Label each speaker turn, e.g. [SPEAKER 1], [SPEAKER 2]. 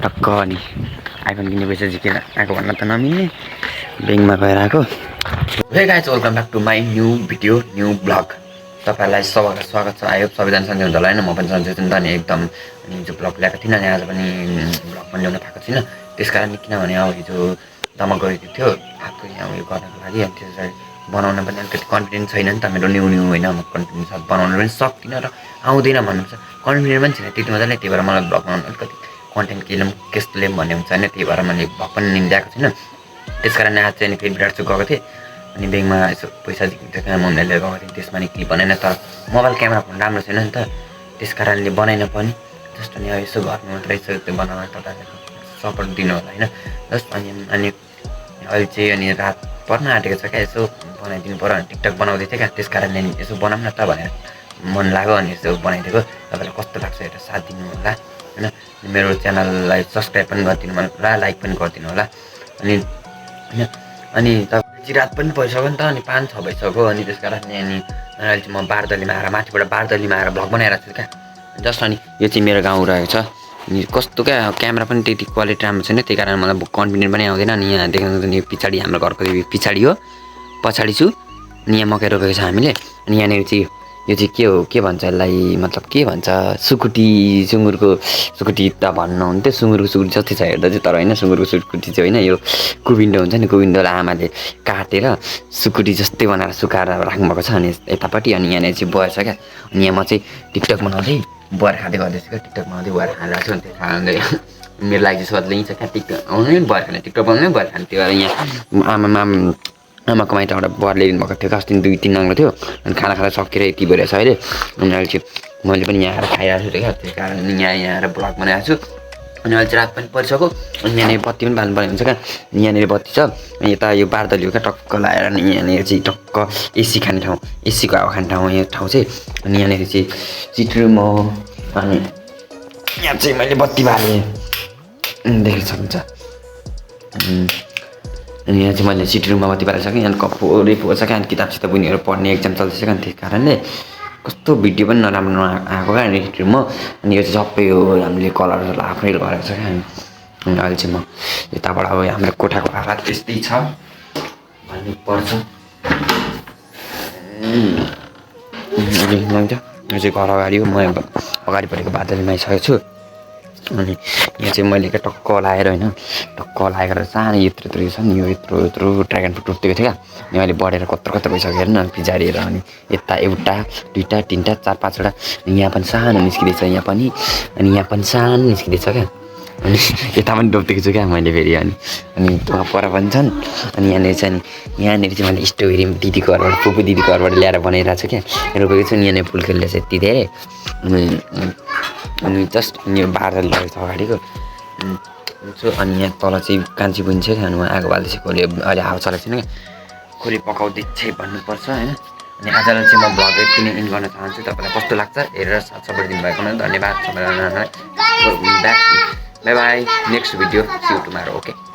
[SPEAKER 1] टक्क अनि आइफोन किन्ने पैसा झिकेर आएको भन्न त नमिल्ने ब्याङ्कमा गएर आएको। Hey guys welcome back to my new video new blog. तपाईँहरूलाई सबैलाई स्वागत छ। आयो सबैजना सन्चै हुन्छ होला होइन, म पनि सन्चै छु नि त। अनि एकदम अनि हिजो ब्लग ल्याएको थिइनँ अनि आज पनि ब्लग पनि ल्याउन पाएको छैन। त्यस कारण किनभने अब हिजो दमा गएको थियो आफू यहाँ उयो गर्नको लागि। अनि त्यसलाई बनाउन पनि अलिकति कन्फिडेन्स छैन नि त मेरो, न्यू होइन, म कन्फिडेन्स बनाउनु पनि सक्दिनँ र आउँदैन भन्नुहुन्छ। कन्फिडेन्ट पनि छैन त्यति मजाले, त्यही भएर मलाई ब्लग बनाउनु अलिकति कन्टेन्ट के लिउँ केस्तो लिउँ भन्ने हुन्छ होइन, त्यही भएर मैले ब्लग पनि निम्त्याएको छैन। त्यस कारण आज चाहिँ फेरि विराट चाहिँ गएको थिएँ अनि ब्याङ्कमा यसो पैसा झिक्नु थियो मम्मीले लिएर गएको थिएँ। त्यसमा नि क्लिप बनाएन, तर मोबाइल क्यामेरा फोन राम्रो छैन नि त, त्यस कारणले बनाएन पनि। जस्ट अनि अब यसो गर्नु मात्रै यसो त्यो बनाउन तपाईँहरूको सपोर्ट दिनु होला होइन। जस्ट अनि अहिले चाहिँ अनि रात पर्न आँटेको छ क्या, यसो बनाइदिनु पऱ्यो भने टिकटक बनाउँदै थिएँ क्या, त्यस कारणले नि यसो बनाऊँ न त भनेर मन लाग्यो अनि यसो बनाइदिएको। तपाईँलाई कस्तो लाग्छ हेरेर साथ दिनु होला होइन। मेरो च्यानललाई सब्सक्राइब पनि गरिदिनु होला, लाइक पनि गरिदिनु होला। अनि होइन अनि तपाईँ रात पनि भइसक्यो नि त, अनि 5-6 भइसक्यो। अनि त्यस कारणले अनि अहिले चाहिँ म बारदलीमा आएर माथिबाट बारदलीमा आएर भ्लग बनाइरहेको छु क्या। जस्ट अनि यो चाहिँ मेरो गाउँ रहेको छ। अनि कस्तो क्या क्यामेरा पनि त्यति क्वालिटी राम्रो छैन, त्यही कारण मलाई कन्फिडेन्ट पनि आउँदैन। अनि यहाँ देख्नु यो पछाडि हाम्रो घरको पछाडि हो, पछाडि छु। अनि यहाँ मकै रोपेको छ हामीले। अनि यहाँनिर चाहिँ यो चाहिँ के हो, के भन्छ यसलाई, मतलब के भन्छ, सुकुटी, सुँगुरको सुकुटी त भन्नुहुन्थ्यो। सुँगुरको सुकुटी जस्तै छ हेर्दा चाहिँ, तर होइन सुँगुरको सुकुटी चाहिँ होइन, यो कुविन्डो हुन्छ नि, कुविन्डोलाई आमाले काटेर सुकुटी जस्तै बनाएर सुकाएर राख्नुभएको छ। अनि यतापट्टि अनि यहाँनिर चाहिँ बयर छ क्या। अनि यहाँ म चाहिँ टिकटक बनाउँदै बयर खाँदै गर्दैछु क्या, टिकटक बनाउँदै बयर खाँदैछु। अनि त्यही कारणले मेरो लागि चाहिँ सधैँ छ क्या, टिकटक आउनु नि बयर खाने, टिकटक बनाउनु बयर खाने। त्यो भएर यहाँ आमाको माइत एउटा बर ल्याइदिनु भएको थियो, अस्ति 2-3 नाङ्लो थियो। अनि खाना खाँदा सकेर यति भइरहेछ अहिले। अनि अहिले चाहिँ मैले पनि यहाँ आएर खाइरहेको छु क्या, त्यही कारण यहाँ आएर ब्लग बनाएको छु। अनि अहिले चाहिँ रात पनि परिसक्यो। अनि यहाँनिर बत्ती पनि बाल्नु पर्ने हुन्छ क्या, यहाँनिर बत्ती छ। अनि यता यो बारदली हो क्या, टक्क लगाएर अनि यहाँनिर चाहिँ टक्क एसी खाने ठाउँ, एसीको हावा खाने ठाउँ यो ठाउँ चाहिँ। अनि यहाँनिर चाहिँ सिटरुम हो। अनि यहाँ चाहिँ मैले बत्ती बालेँ देख्न सक्नुहुन्छ। अनि यहाँ चाहिँ मैले सिटी रुममा बत्ती बालिसकेँ। यहाँ कफोरै फोर छ क्या, अनि किताबसित बुनीहरू पढ्ने एक्जाम चल्दैछ क्या, त्यही कारणले कस्तो भिडियो पनि नराम्रो आएको क्या अनि सिटी रुममा। अनि यो चाहिँ सबै हो हामीले कलरहरू आफ्नै गरेको छ क्या। अनि अहिले चाहिँ म यताबाट अब हाम्रो कोठाको हालत त्यस्तै छ भन्नुपर्छ। यो चाहिँ घर अगाडि हो, म अगाडि परेको बादलीमा आइसकेको छु। अनि यहाँ चाहिँ मैले क्या टक्क लाएर होइन, टक्क लगाएर सानो यत्रो छ नि, यो यत्रो ड्रागन फ्रुट रोपेको थियो क्या। अनि अहिले बढेर कत्रो भइसक्यो हेर्नु न, पिछाडिएर। अनि यता 1, 2, 3, 4, 5वटा, यहाँ पनि सानो निस्किँदैछ, यहाँ पनि, अनि यहाँ पनि सानो निस्किँदैछ क्या। अनि यता पनि रोपिदिएको छु क्या मैले फेरि। अनि वहाँ पर पनि छन्। अनि यहाँनिर चाहिँ मैले स्ट्रबेरी दिदीको घरबाट, फुपू दिदीको घरबाट ल्याएर बनाइरहेको छु क्या, रोपेको छु। यहाँनिर फुल खेल्दैछ यति धेरै। अनि जस्ट यो बारदली रहेको छ अगाडिको छु। अनि यहाँ तल चाहिँ कान्छी बहिनी छ क्या, अनि उहाँ आगो बाल्दैछ, खोले अहिले हावा चलेको छैन क्या, खोले पकाउँदैछ भन्नुपर्छ होइन। अनि आजलाई चाहिँ म भ्लग यति नै इन्ड गर्न चाहन्छु। तपाईँलाई कस्तो लाग्छ हेरेर साथ सपोर्ट दिनुभएकोमा धन्यवाद सबैजनालाई। Bye bye, next video, see you tomorrow, okay.